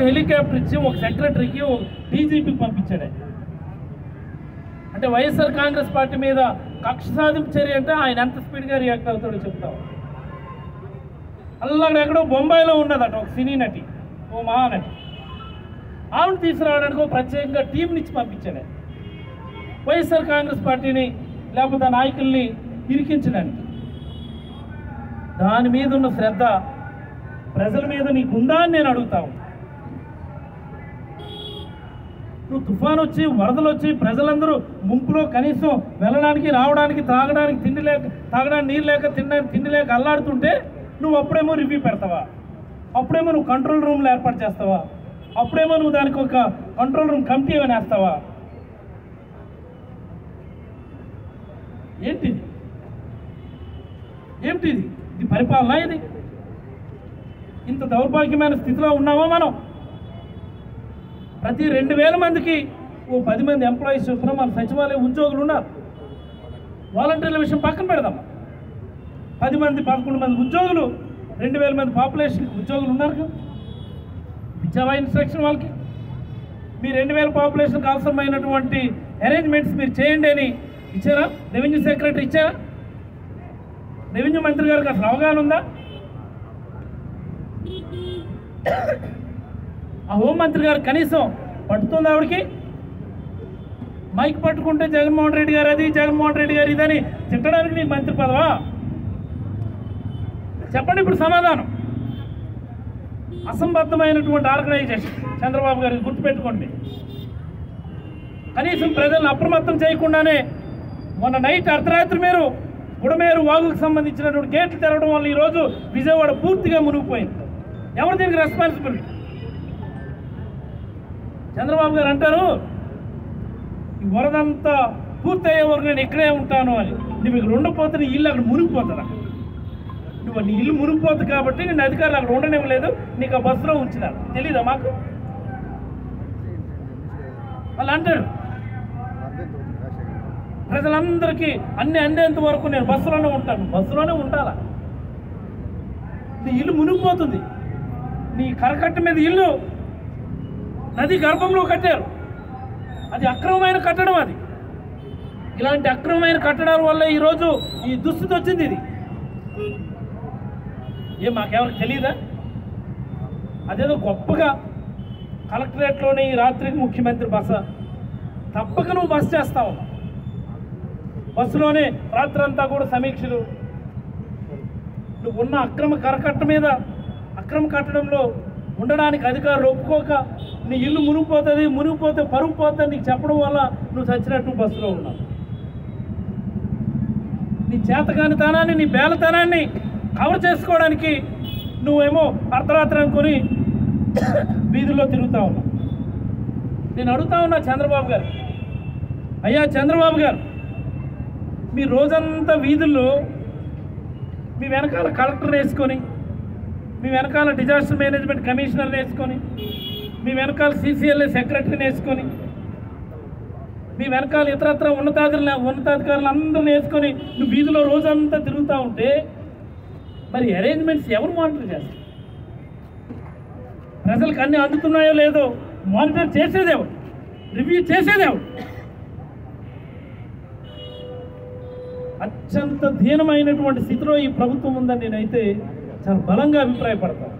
Helicopter ఇచ్చి ఒక సెక్రటరీకి ఒక డీజీపీకి పంపించాడు. అంటే వైఎస్ఆర్ కాంగ్రెస్ పార్టీ మీద కక్ష సాధింపు చర్య అంటే ఆయన ఎంత స్పీడ్గా రియాక్ట్ అవుతాడో చెప్తాం. అలాగే ఎక్కడో బొంబాయిలో ఉన్నదట ఒక సినీ నటి, ఓ మహానటి, ఆవిడ తీసుకురావడానికి ఒక ప్రత్యేకంగా టీంని ఇచ్చి పంపించాడు వైఎస్ఆర్ కాంగ్రెస్ పార్టీని లేకపోతే నాయకుల్ని ఇరికించడానికి. దాని మీద ఉన్న శ్రద్ధ ప్రజల మీద నీకుందా అని నేను అడుగుతాను. నువ్వు తుఫాను వచ్చి వరదలు వచ్చి ప్రజలందరూ ముంపులో కనీసం వెళ్ళడానికి రావడానికి తాగడానికి తిండి లేక, తాగడానికి నీరు లేక, తినడానికి తిండి లేక అల్లాడుతుంటే నువ్వు అప్పుడేమో రివ్యూ పెడతావా, అప్పుడేమో నువ్వు కంట్రోల్ రూమ్లు ఏర్పాటు చేస్తావా, అప్పుడేమో నువ్వు దానికి ఒక కంట్రోల్ రూమ్ కమిటీ ఏమైనా వేస్తావా? ఏంటిది? ఏమిటిది? ఇది పరిపాలన? ఇది ఇంత దౌర్భాగ్యమైన స్థితిలో ఉన్నామో మనం. ప్రతి 2000 మందికి ఓ 10 మంది ఎంప్లాయీస్ చొప్పున మన సచివాలయ ఉద్యోగులు ఉన్నారు. వాలంటీర్ల విషయం పక్కన పెడదాం. 10 మంది 11 మంది ఉద్యోగులు, 2000 మంది పాపులేషన్కి ఉద్యోగులు ఉన్నారు కదా. ఇచ్చావా ఇన్స్ట్రక్షన్ వాళ్ళకి? మీ 2000 పాపులేషన్కి అవసరమైనటువంటి అరేంజ్మెంట్స్ మీరు చేయండి అని ఇచ్చారా? రెవెన్యూ సెక్రటరీ ఇచ్చారా? రెవెన్యూ మంత్రి గారికి అసలు అవగాహన ఉందా? ఆ హోంమంత్రి గారు కనీసం పట్టుతుంది ఆవిడకి? మైక్ పట్టుకుంటే జగన్మోహన్ రెడ్డి గారు అది, జగన్మోహన్ రెడ్డి గారు ఇదని తిట్టడానికి నీకు మంత్రి పదవా? చెప్పండి ఇప్పుడు సమాధానం. అసంబద్ధమైనటువంటి ఆర్గనైజేషన్ చంద్రబాబు గారికి గుర్తుపెట్టుకోండి. కనీసం ప్రజలను అప్రమత్తం చేయకుండానే మొన్న నైట్ అర్ధరాత్రి మీరు బుడమేరు వాగుకు సంబంధించినటువంటి గేట్లు తెరవడం వల్ల ఈరోజు విజయవాడ పూర్తిగా మునిగిపోయింది. ఎవరు దీనికి రెస్పాన్సిబిలిటీ? చంద్రబాబు గారు అంటారు ఈ వరదంతా పూర్తయ్యే వరకు నేను ఇక్కడే ఉంటాను అని. నువ్వు ఇక్కడ ఉండకపోతే నీ ఇల్లు అక్కడ మునిగిపోతుంది. నువ్వు నీ ఇల్లు మునిగిపోతుంది కాబట్టి నేను అధికారులు అక్కడ ఉండనివ్వలేదు, నీకు ఆ బస్సులో ఉంచినారు. తెలీదా మాకు? వాళ్ళు అంటాడు ప్రజలందరికీ అన్ని అందేంత వరకు నేను బస్సులోనే ఉంటాను. బస్సులోనే ఉండాలా? నీ ఇల్లు మునిగిపోతుంది. నీ కరకట్ట మీద ఇల్లు నది గర్భంలో కట్టారు. అది అక్రమమైన కట్టడం. అది ఇలాంటి అక్రమమైన కట్టడాల వల్ల ఈరోజు ఈ దుస్థితి వచ్చింది. ఇది మాకెవరికి తెలియదా? అదేదో గొప్పగా కలెక్టరేట్లోనే ఈ రాత్రికి ముఖ్యమంత్రి బస, తప్పక నువ్వు బస చేస్తావు. బస్సులోనే రాత్రంతా కూడా సమీక్షలు. నువ్వు ఉన్న అక్రమ కరకట్ట మీద, అక్రమ కట్టడంలో ఉండడానికి అధికారులు ఒప్పుకోక నీ ఇల్లు మునిగిపోతుంది, మునిగిపోతే పరుగు పోతుంది నీకు చెప్పడం వల్ల నువ్వు చచ్చినట్టు బస్సులో ఉన్నావు. నీ చేతకానితనాన్ని, నీ బేలతనాన్ని కవర్ చేసుకోవడానికి నువ్వేమో అర్ధరాత్రి అనుకొని వీధుల్లో తిరుగుతూ ఉన్నావు. నేను అడుగుతా ఉన్నా చంద్రబాబు గారు, అయ్యా చంద్రబాబు గారు, మీ రోజంతా వీధుల్లో మీ వెనకాల కలెక్టర్ని వేసుకొని, మీ వెనకాల డిజాస్టర్ మేనేజ్మెంట్ కమిషనర్ని వేసుకొని, మీ వెనకాల CCLA సెక్రటరీని వేసుకొని, మీ వెనకాల ఇతరత్ర ఉన్నతాధికారులు అందరిని వేసుకొని నువ్వు వీధిలో రోజంతా తిరుగుతూ ఉంటే మరి అరేంజ్మెంట్స్ ఎవరు మానిటర్ చేస్తారు? ప్రజలకు అన్నీ అందుతున్నాయో లేదో మానిటర్ చేసేదేవరు? రివ్యూ చేసేదేవరు? అత్యంత దీనమైనటువంటి స్థితిలో ఈ ప్రభుత్వం ఉందని నేనైతే చాలా బలంగా అభిప్రాయపడతాను.